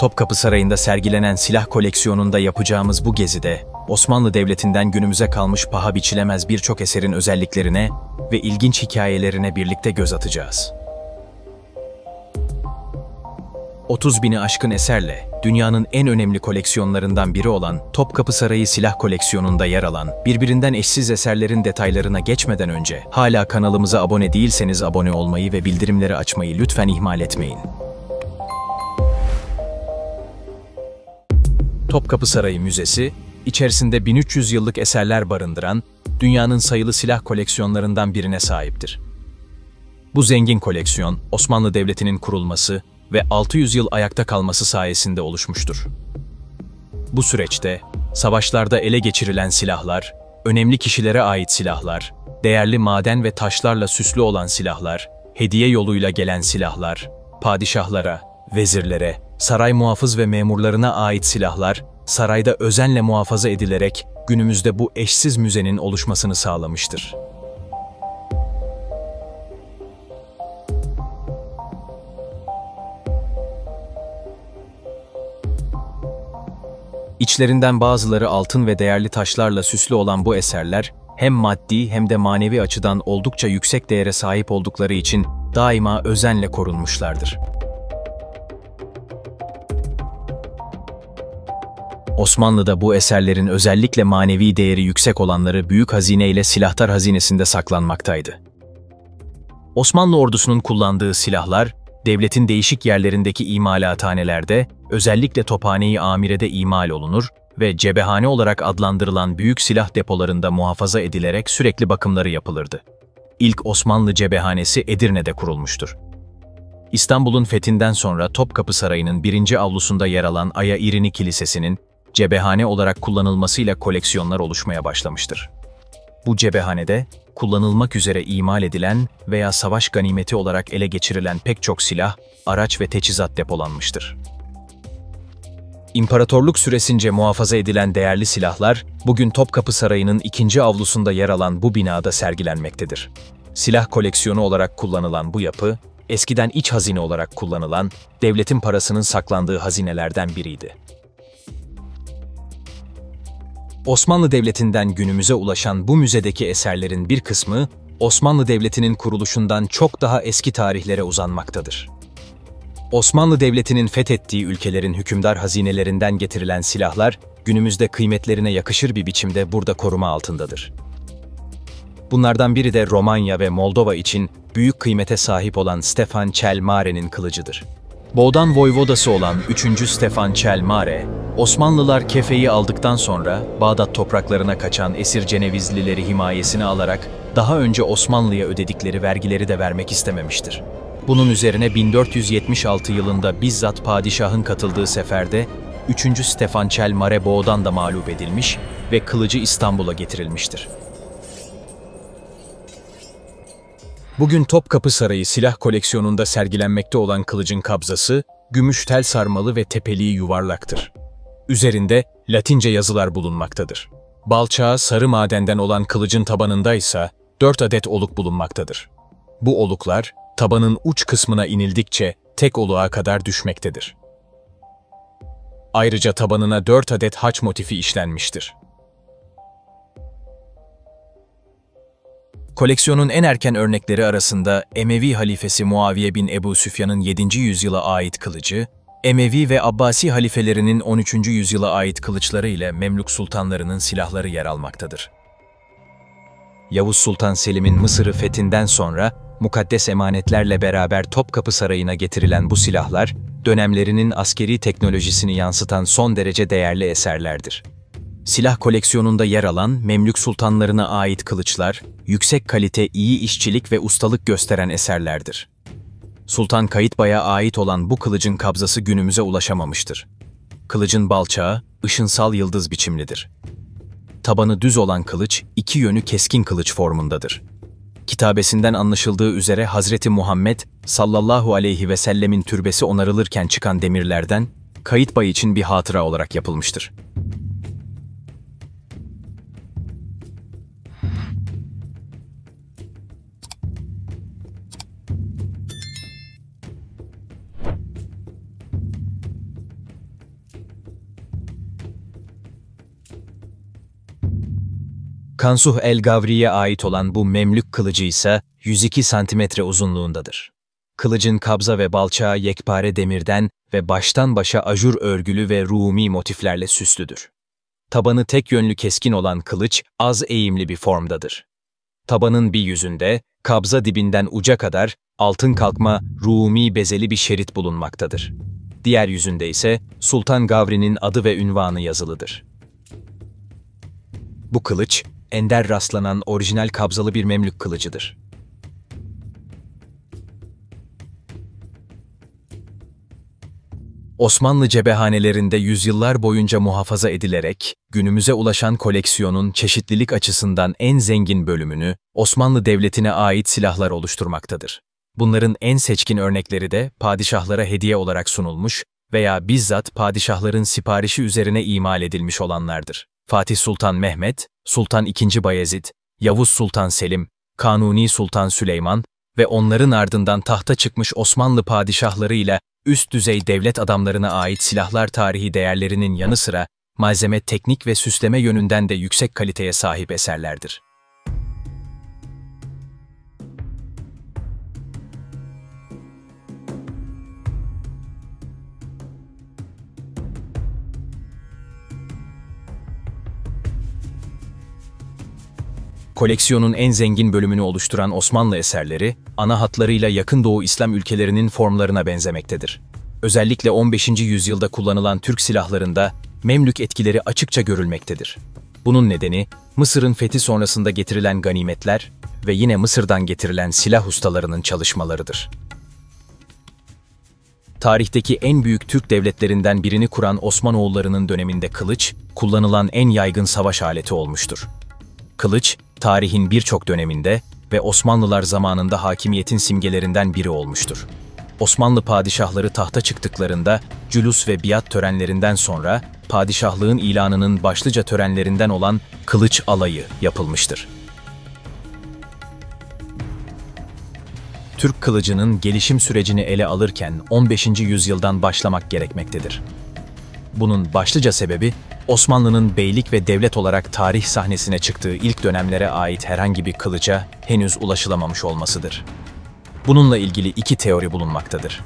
Topkapı Sarayı'nda sergilenen silah koleksiyonunda yapacağımız bu gezide, Osmanlı Devleti'nden günümüze kalmış paha biçilemez birçok eserin özelliklerine ve ilginç hikayelerine birlikte göz atacağız. 30 bini aşkın eserle, dünyanın en önemli koleksiyonlarından biri olan Topkapı Sarayı silah koleksiyonunda yer alan, birbirinden eşsiz eserlerin detaylarına geçmeden önce, hala kanalımıza abone değilseniz abone olmayı ve bildirimleri açmayı lütfen ihmal etmeyin. Topkapı Sarayı Müzesi, içerisinde 1300 yıllık eserler barındıran, dünyanın sayılı silah koleksiyonlarından birine sahiptir. Bu zengin koleksiyon, Osmanlı Devleti'nin kurulması ve 600 yıl ayakta kalması sayesinde oluşmuştur. Bu süreçte, savaşlarda ele geçirilen silahlar, önemli kişilere ait silahlar, değerli maden ve taşlarla süslü olan silahlar, hediye yoluyla gelen silahlar, padişahlara, vezirlere, saray muhafız ve memurlarına ait silahlar, sarayda özenle muhafaza edilerek günümüzde bu eşsiz müzenin oluşmasını sağlamıştır. İçlerinden bazıları altın ve değerli taşlarla süslü olan bu eserler, hem maddi hem de manevi açıdan oldukça yüksek değere sahip oldukları için daima özenle korunmuşlardır. Osmanlı'da bu eserlerin özellikle manevi değeri yüksek olanları büyük hazine ile silahtar hazinesinde saklanmaktaydı. Osmanlı ordusunun kullandığı silahlar, devletin değişik yerlerindeki imalathanelerde, özellikle Tophane-i Amire'de imal olunur ve cebehane olarak adlandırılan büyük silah depolarında muhafaza edilerek sürekli bakımları yapılırdı. İlk Osmanlı cebehanesi Edirne'de kurulmuştur. İstanbul'un fethinden sonra Topkapı Sarayı'nın 1. avlusunda yer alan Aya İrini Kilisesi'nin cebehane olarak kullanılmasıyla koleksiyonlar oluşmaya başlamıştır. Bu cebehanede, kullanılmak üzere imal edilen veya savaş ganimeti olarak ele geçirilen pek çok silah, araç ve teçhizat depolanmıştır. İmparatorluk süresince muhafaza edilen değerli silahlar, bugün Topkapı Sarayı'nın 2. avlusunda yer alan bu binada sergilenmektedir. Silah koleksiyonu olarak kullanılan bu yapı, eskiden iç hazine olarak kullanılan, devletin parasının saklandığı hazinelerden biriydi. Osmanlı Devleti'nden günümüze ulaşan bu müzedeki eserlerin bir kısmı, Osmanlı Devleti'nin kuruluşundan çok daha eski tarihlere uzanmaktadır. Osmanlı Devleti'nin fethettiği ülkelerin hükümdar hazinelerinden getirilen silahlar, günümüzde kıymetlerine yakışır bir biçimde burada koruma altındadır. Bunlardan biri de Romanya ve Moldova için büyük kıymete sahip olan Stefan Cel Mare'nin kılıcıdır. Boğdan Voyvodası olan 3. Stefan Cel Mare, Osmanlılar Kefe'yi aldıktan sonra Bağdat topraklarına kaçan esir Cenevizlileri himayesine alarak daha önce Osmanlı'ya ödedikleri vergileri de vermek istememiştir. Bunun üzerine 1476 yılında bizzat padişahın katıldığı seferde 3. Stefan Cel Mare Boğdan da mağlup edilmiş ve kılıcı İstanbul'a getirilmiştir. Bugün Topkapı Sarayı silah koleksiyonunda sergilenmekte olan kılıcın kabzası, gümüş tel sarmalı ve tepeliği yuvarlaktır. Üzerinde Latince yazılar bulunmaktadır. Balçağı sarı madenden olan kılıcın tabanında ise 4 adet oluk bulunmaktadır. Bu oluklar, tabanın uç kısmına inildikçe tek oluğa kadar düşmektedir. Ayrıca tabanına 4 adet haç motifi işlenmiştir. Koleksiyonun en erken örnekleri arasında Emevi halifesi Muaviye bin Ebu Süfyan'ın 7. yüzyıla ait kılıcı, Emevi ve Abbasi halifelerinin 13. yüzyıla ait kılıçları ile Memlük sultanlarının silahları yer almaktadır. Yavuz Sultan Selim'in Mısır'ı fethinden sonra mukaddes emanetlerle beraber Topkapı Sarayı'na getirilen bu silahlar, dönemlerinin askeri teknolojisini yansıtan son derece değerli eserlerdir. Silah koleksiyonunda yer alan Memlük sultanlarına ait kılıçlar, yüksek kalite, iyi işçilik ve ustalık gösteren eserlerdir. Sultan Kayıtbay'a ait olan bu kılıcın kabzası günümüze ulaşamamıştır. Kılıcın balçağı, ışınsal yıldız biçimlidir. Tabanı düz olan kılıç, iki yönü keskin kılıç formundadır. Kitabesinden anlaşıldığı üzere Hazreti Muhammed sallallahu aleyhi ve sellemin türbesi onarılırken çıkan demirlerden, Kayıtbay için bir hatıra olarak yapılmıştır. Kansuh el-Gavri'ye ait olan bu Memlük kılıcı ise 102 santimetre uzunluğundadır. Kılıcın kabza ve balçağı yekpare demirden ve baştan başa ajur örgülü ve Rumi motiflerle süslüdür. Tabanı tek yönlü keskin olan kılıç az eğimli bir formdadır. Tabanın bir yüzünde, kabza dibinden uca kadar altın kalkma Rumi bezeli bir şerit bulunmaktadır. Diğer yüzünde ise Sultan Gavri'nin adı ve ünvanı yazılıdır. Bu kılıç, ender rastlanan orijinal kabzalı bir Memlük kılıcıdır. Osmanlı cephanelerinde yüzyıllar boyunca muhafaza edilerek, günümüze ulaşan koleksiyonun çeşitlilik açısından en zengin bölümünü Osmanlı Devleti'ne ait silahlar oluşturmaktadır. Bunların en seçkin örnekleri de padişahlara hediye olarak sunulmuş veya bizzat padişahların siparişi üzerine imal edilmiş olanlardır. Fatih Sultan Mehmet, Sultan II. Bayezid, Yavuz Sultan Selim, Kanuni Sultan Süleyman ve onların ardından tahta çıkmış Osmanlı padişahlarıyla üst düzey devlet adamlarına ait silahlar tarihi değerlerinin yanı sıra malzeme, teknik ve süsleme yönünden de yüksek kaliteye sahip eserlerdir. Koleksiyonun en zengin bölümünü oluşturan Osmanlı eserleri, ana hatlarıyla Yakın Doğu İslam ülkelerinin formlarına benzemektedir. Özellikle 15. yüzyılda kullanılan Türk silahlarında Memlük etkileri açıkça görülmektedir. Bunun nedeni, Mısır'ın fethi sonrasında getirilen ganimetler ve yine Mısır'dan getirilen silah ustalarının çalışmalarıdır. Tarihteki en büyük Türk devletlerinden birini kuran Osmanoğulları'nın döneminde kılıç, kullanılan en yaygın savaş aleti olmuştur. Kılıç, tarihin birçok döneminde ve Osmanlılar zamanında hakimiyetin simgelerinden biri olmuştur. Osmanlı padişahları tahta çıktıklarında cülus ve biat törenlerinden sonra padişahlığın ilanının başlıca törenlerinden olan kılıç alayı yapılmıştır. Türk kılıcının gelişim sürecini ele alırken 15. yüzyıldan başlamak gerekmektedir. Bunun başlıca sebebi, Osmanlı'nın beylik ve devlet olarak tarih sahnesine çıktığı ilk dönemlere ait herhangi bir kılıca henüz ulaşılamamış olmasıdır. Bununla ilgili iki teori bulunmaktadır.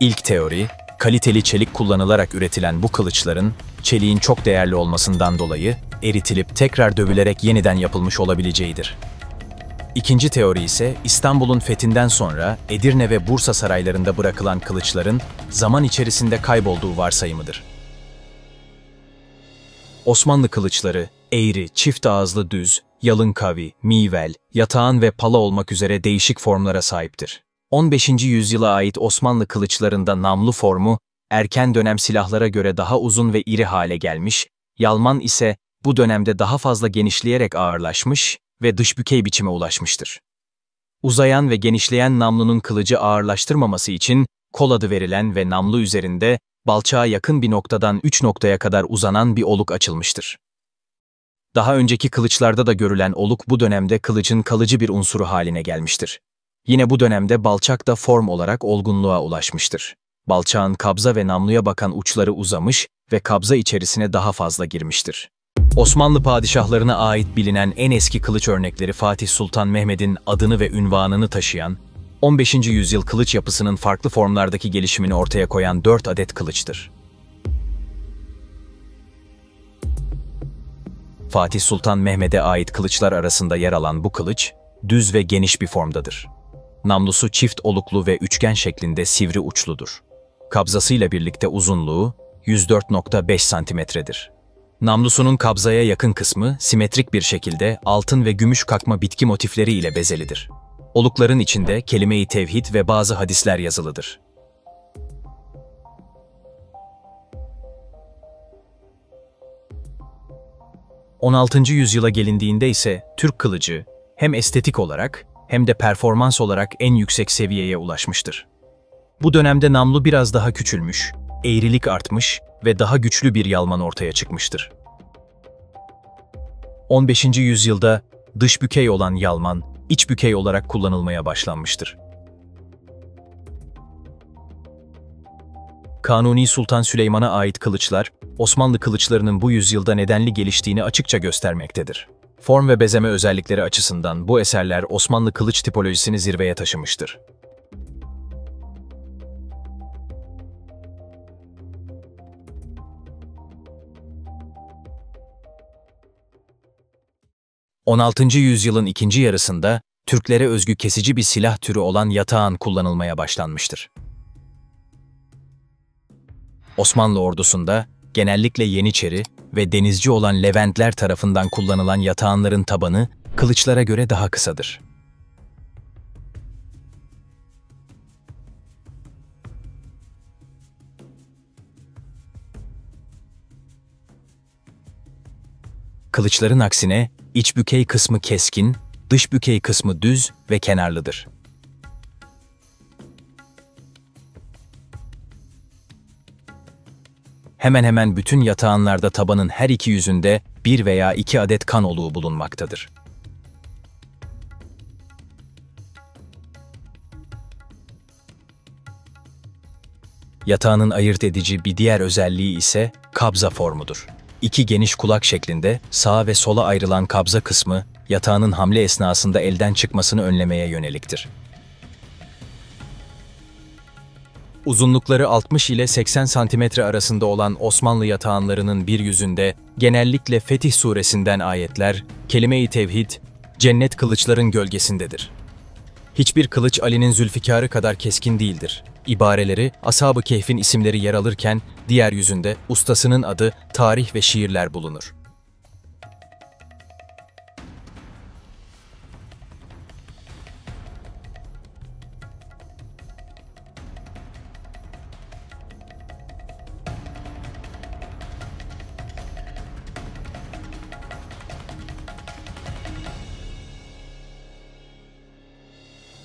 İlk teori, kaliteli çelik kullanılarak üretilen bu kılıçların, çeliğin çok değerli olmasından dolayı eritilip tekrar dövülerek yeniden yapılmış olabileceğidir. İkinci teori ise İstanbul'un fethinden sonra Edirne ve Bursa saraylarında bırakılan kılıçların zaman içerisinde kaybolduğu varsayımıdır. Osmanlı kılıçları, eğri, çift ağızlı düz, yalın kavi, mivel, yatağan ve pala olmak üzere değişik formlara sahiptir. 15. yüzyıla ait Osmanlı kılıçlarında namlu formu, erken dönem silahlara göre daha uzun ve iri hale gelmiş, yalman ise bu dönemde daha fazla genişleyerek ağırlaşmış ve dış bükey biçime ulaşmıştır. Uzayan ve genişleyen namlunun kılıcı ağırlaştırmaması için kol adı verilen ve namlu üzerinde balçağa yakın bir noktadan 3 noktaya kadar uzanan bir oluk açılmıştır. Daha önceki kılıçlarda da görülen oluk bu dönemde kılıcın kalıcı bir unsuru haline gelmiştir. Yine bu dönemde balçak da form olarak olgunluğa ulaşmıştır. Balçağın kabza ve namluya bakan uçları uzamış ve kabza içerisine daha fazla girmiştir. Osmanlı padişahlarına ait bilinen en eski kılıç örnekleri Fatih Sultan Mehmet'in adını ve ünvanını taşıyan, 15. yüzyıl kılıç yapısının farklı formlardaki gelişimini ortaya koyan 4 adet kılıçtır. Fatih Sultan Mehmet'e ait kılıçlar arasında yer alan bu kılıç, düz ve geniş bir formdadır. Namlusu çift oluklu ve üçgen şeklinde sivri uçludur. Kabzasıyla birlikte uzunluğu 104,5 santimetredir. Namlusunun kabzaya yakın kısmı simetrik bir şekilde altın ve gümüş kakma bitki motifleri ile bezelidir. Olukların içinde kelime-i tevhid ve bazı hadisler yazılıdır. ...16. yüzyıla gelindiğinde ise Türk kılıcı hem estetik olarak hem de performans olarak en yüksek seviyeye ulaşmıştır. Bu dönemde namlu biraz daha küçülmüş, eğrilik artmış ve daha güçlü bir yalman ortaya çıkmıştır. 15. yüzyılda dış bükey olan yalman, iç bükey olarak kullanılmaya başlanmıştır. Kanuni Sultan Süleyman'a ait kılıçlar, Osmanlı kılıçlarının bu yüzyılda nedenli geliştiğini açıkça göstermektedir. Form ve bezeme özellikleri açısından bu eserler Osmanlı kılıç tipolojisini zirveye taşımıştır. ...16. yüzyılın ikinci yarısında Türklere özgü kesici bir silah türü olan yatağan kullanılmaya başlanmıştır. Osmanlı ordusunda genellikle Yeniçeri ve denizci olan Leventler tarafından kullanılan yatağanların tabanı kılıçlara göre daha kısadır. Kılıçların aksine iç bükey kısmı keskin, dış bükey kısmı düz ve kenarlıdır. Hemen hemen bütün yatağanlarda tabanın her iki yüzünde bir veya iki adet kan oluğu bulunmaktadır. Yatağının ayırt edici bir diğer özelliği ise kabza formudur. İki geniş kulak şeklinde sağa ve sola ayrılan kabza kısmı, yatağının hamle esnasında elden çıkmasını önlemeye yöneliktir. Uzunlukları 60 ile 80 santimetre arasında olan Osmanlı yatağanlarının bir yüzünde genellikle Fetih Suresinden ayetler, kelime-i tevhid, cennet kılıçların gölgesindedir. Hiçbir kılıç Ali'nin Zülfikar'ı kadar keskin değildir. İbareleri, Ashab-ı Kehf'in isimleri yer alırken diğer yüzünde ustasının adı, tarih ve şiirler bulunur.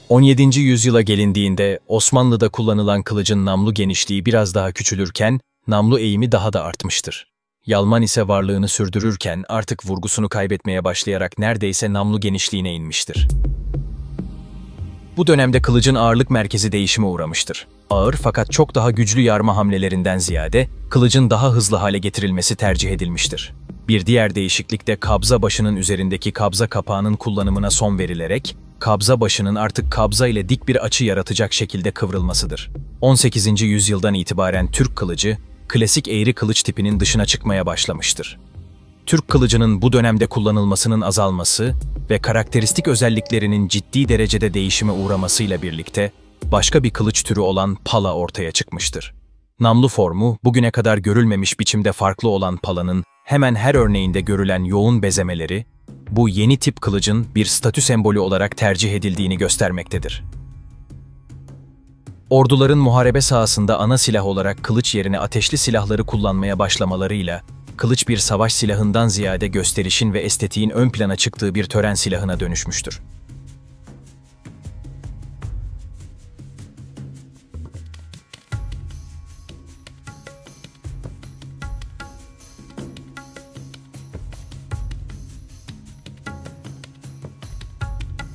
...17. yüzyıla gelindiğinde Osmanlı'da kullanılan kılıcın namlu genişliği biraz daha küçülürken namlu eğimi daha da artmıştır. Yalman ise varlığını sürdürürken artık vurgusunu kaybetmeye başlayarak neredeyse namlu genişliğine inmiştir. Bu dönemde kılıcın ağırlık merkezi değişime uğramıştır. Ağır fakat çok daha güçlü yarma hamlelerinden ziyade kılıcın daha hızlı hale getirilmesi tercih edilmiştir. Bir diğer değişiklik de kabza başının üzerindeki kabza kapağının kullanımına son verilerek, kabza başının artık kabza ile dik bir açı yaratacak şekilde kıvrılmasıdır. 18. yüzyıldan itibaren Türk kılıcı, klasik eğri kılıç tipinin dışına çıkmaya başlamıştır. Türk kılıcının bu dönemde kullanılmasının azalması ve karakteristik özelliklerinin ciddi derecede değişime uğramasıyla birlikte, başka bir kılıç türü olan pala ortaya çıkmıştır. Namlu formu, bugüne kadar görülmemiş biçimde farklı olan palanın hemen her örneğinde görülen yoğun bezemeleri, bu yeni tip kılıcın bir statü sembolü olarak tercih edildiğini göstermektedir. Orduların muharebe sahasında ana silah olarak kılıç yerine ateşli silahları kullanmaya başlamalarıyla, kılıç bir savaş silahından ziyade gösterişin ve estetiğin ön plana çıktığı bir tören silahına dönüşmüştür.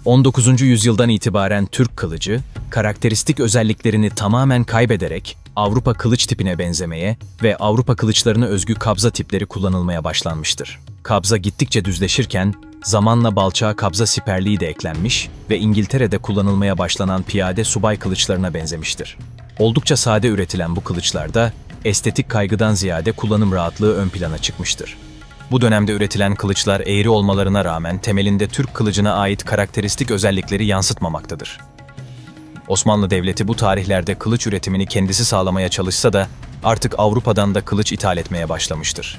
...19. yüzyıldan itibaren Türk kılıcı, karakteristik özelliklerini tamamen kaybederek Avrupa kılıç tipine benzemeye ve Avrupa kılıçlarına özgü kabza tipleri kullanılmaya başlanmıştır. Kabza gittikçe düzleşirken, zamanla balçağa kabza siperliği de eklenmiş ve İngiltere'de kullanılmaya başlanan piyade subay kılıçlarına benzemiştir. Oldukça sade üretilen bu kılıçlarda, estetik kaygıdan ziyade kullanım rahatlığı ön plana çıkmıştır. Bu dönemde üretilen kılıçlar eğri olmalarına rağmen temelinde Türk kılıcına ait karakteristik özellikleri yansıtmamaktadır. Osmanlı Devleti bu tarihlerde kılıç üretimini kendisi sağlamaya çalışsa da artık Avrupa'dan da kılıç ithal etmeye başlamıştır.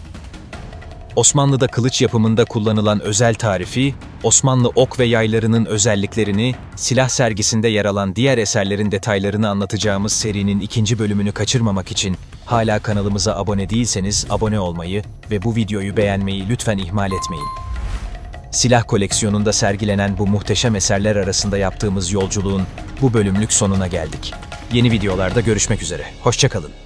Osmanlı'da kılıç yapımında kullanılan özel tarifi, Osmanlı ok ve yaylarının özelliklerini, silah sergisinde yer alan diğer eserlerin detaylarını anlatacağımız serinin 2. bölümünü kaçırmamak için hala kanalımıza abone değilseniz abone olmayı ve bu videoyu beğenmeyi lütfen ihmal etmeyin. Silah koleksiyonunda sergilenen bu muhteşem eserler arasında yaptığımız yolculuğun bu bölümlük sonuna geldik. Yeni videolarda görüşmek üzere. Hoşça kalın.